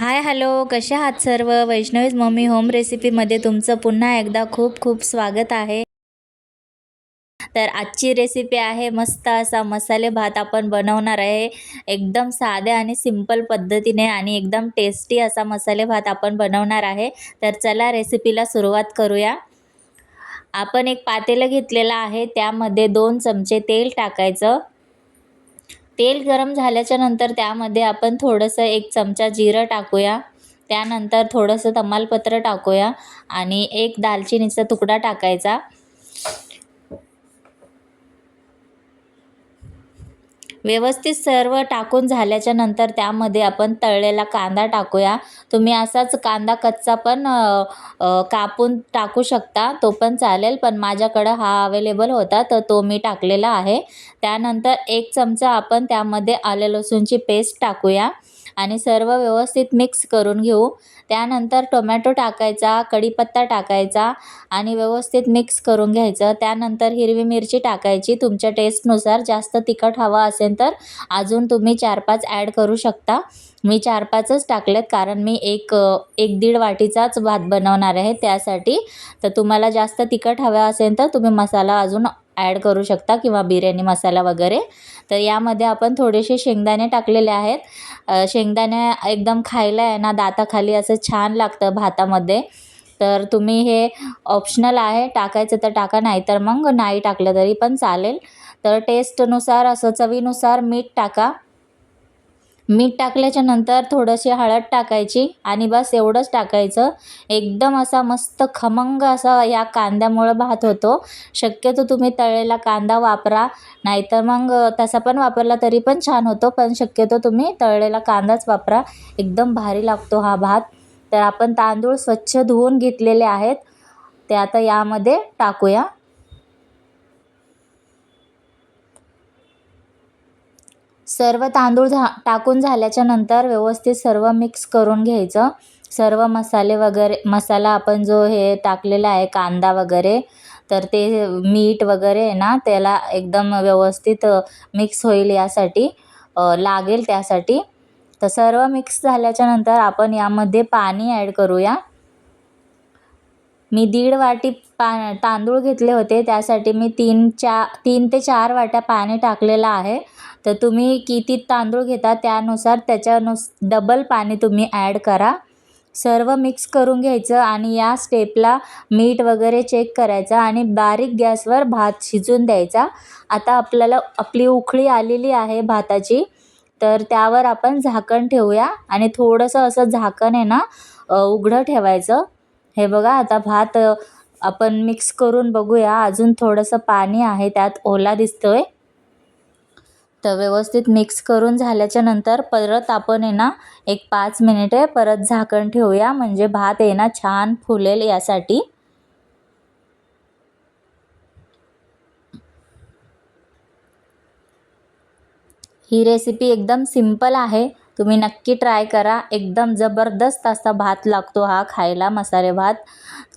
Hi hello, कशा आहात सर्व? वैष्णवीज मम्मी होम रेसिपीमध्ये तुमचं पुन्हा एकदा खूप खूप स्वागत आहे. तर आजची रेसिपी आहे मस्त असा मसाले भात आपण बनवणार आहे. एकदम साध्या आणि सिंपल पद्धतीने आणि एकदम टेस्टी असा मसाले भात आपण बनवणार आहे. तर चला रेसिपीला सुरुवात करूया. आपण एक पातेलं घेतलेलं आहे, त्यामध्ये 2 चमचे तेल टाकायचं. तेल गरम झाल्याच्या नंतर त्यामध्ये आपण थोडंसं 1 चमचा जिरं टाकूया. त्यानंतर थोडंसं तमालपत्र टाकूया आणि 1 दालचिनीचा तुकडा टाकायचा. व्यवस्थित सर्व टाकून झाल्याच्या नंतर त्यामध्ये आपण तळलेला कांदा टाकूया. तुम्ही असाच कांदा कच्चा पण कापून टाकू शकता, तो पण चालेल, पण माझ्याकडं हा अवेलेबल होता तर तो मी टाकलेला आहे. त्यानंतर 1 चमचा आपण त्यामध्ये आलं लसूणची पेस्ट टाकूया आणि सर्व व्यवस्थित मिक्स करून घेऊ. त्यानंतर टोमॅटो टाकायचा, कढीपत्ता टाकायचा आणि व्यवस्थित मिक्स करून घ्यायचं. त्यानंतर हिरवी मिरची टाकायची. तुमच्या टेस्टनुसार जास्त तिखट हवा असेल तर अजून तुम्ही 4-5 ॲड करू शकता. मी 4-5च टाकलेत, कारण मी एक 1-1.5 वाटीचाच भात बनवणार आहे त्यासाठी. तर तुम्हाला जास्त तिखट हवा असेल तर तुम्ही मसाला अजून ॲड करू शकता किंवा बिर्याणी मसाला वगैरे. तर यामध्ये आपण थोडेसे शेंगदाणे टाकलेले आहेत. शेंगदाणे एकदम खायला आहे ना दाताखाली असं छान लागतं भातामध्ये. तर तुम्ही हे ऑप्शनल आहे, टाकायचं तर टाका, नाहीतर मग नाही टाकलं तरी पण चालेल. तर टेस्टनुसार असं चवीनुसार मीठ टाका. मीठ टाकल्याच्या नंतर थोडीशी हळद टाकायची आणि बस एवढंच टाकायचं. एकदम असा मस्त खमंग असा या कांद्यामुळं भात होतो. शक्यतो तुम्ही तळलेला कांदा वापरा, नाहीतर मग तसा पण वापरला तरी पण छान होतो, पण शक्यतो तुम्ही तळलेला कांदाच वापरा. एकदम भारी लागतो हा भात. तर आपण तांदूळ स्वच्छ धुवून घेतलेले आहेत, ते आता यामध्ये टाकूया. सर्व तांदूळ टाकून झाल्याच्या नंतर व्यवस्थित सर्व मिक्स करून घ्यायचं. सर्व मसाले वगैरे, मसाला आपण जो हे टाकलेला आहे कांदा वगैरे, तर ते मीठ वगैरे आहे ना त्याला एकदम व्यवस्थित मिक्स होईल यासाठी, लागेल त्यासाठी. तर सर्व मिक्स झाल्याच्या नंतर आपण यामध्ये पाणी ॲड करूया. मी 1.5 वाटी तांदूळ घेतले होते, त्यासाठी मी 3 ते 4 वाट्या पाणी टाकलेलं आहे. तर तुम्ही किती तांदूळ घेता त्यानुसार डबल पाणी तुम्ही ॲड करा. सर्व मिक्स करून घ्यायचं आणि या स्टेपला मीठ वगैरे चेक करायचं आणि बारीक गॅसवर भात शिजून द्यायचा. आता आपल्याला आपली उकळी आलेली आहे भाताची, तर त्यावर आपण झाकण ठेवूया आणि थोडंसं असं झाकण आहे ना उघडं ठेवायचं. हे बघा, आता भात आपण मिक्स करून बघूया. अजून थोडंसं पाणी आहे त्यात, ओला दिसतोय. तर व्यवस्थित मिक्स करून झाल्याच्या नंतर परत आपण आहे ना 1-5 मिनिटे परत झाकण ठेवूया, म्हणजे भात आहे ना छान फुलेल यासाठी. ही रेसिपी एकदम सिंपल आहे, तुम्ही नक्की ट्राय करा. एकदम ज़बरदस्त असा भात लागतो हा खायला, मसाले भात,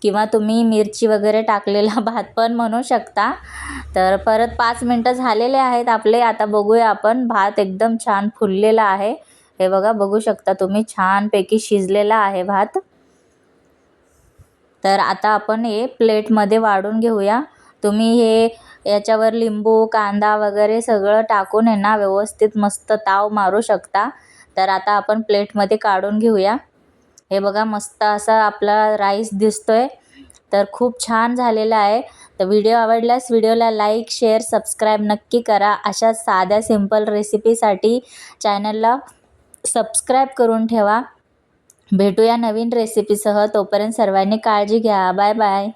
किंवा तुम्ही मिरची वगैरे टाकलेला भात पण म्हणू शकता. तर परत 5 मिनटं झालेले आहेत आपले. आता बघूया आपण, भात एकदम छान फुललेला आहे. हे बघा, बघू शकता तुम्ही, छानपैकी शिजलेला आहे भात. तर आता आपण हे प्लेटमध्ये वाढून घेऊया. तुम्ही हे याच्यावर लिंबू, कांदा वगैरे सगळं टाकून आहे ना व्यवस्थित मस्त ताव मारू शकता. तर आता आपण प्लेटमध्ये काढून घेऊया. हे बघा, मस्त असा आपला राईस दिसतोय. तर खूप छान झालेला आहे. तर व्हिडिओ आवडल्यास व्हिडिओला लाईक, शेअर, सबस्क्राईब नक्की करा. अशा साध्या सिंपल रेसिपीसाठी चॅनलला सबस्क्राईब करून ठेवा. भेटूया नवीन रेसिपीसह. तोपर्यंत सर्वांनी काळजी घ्या. Bye bye.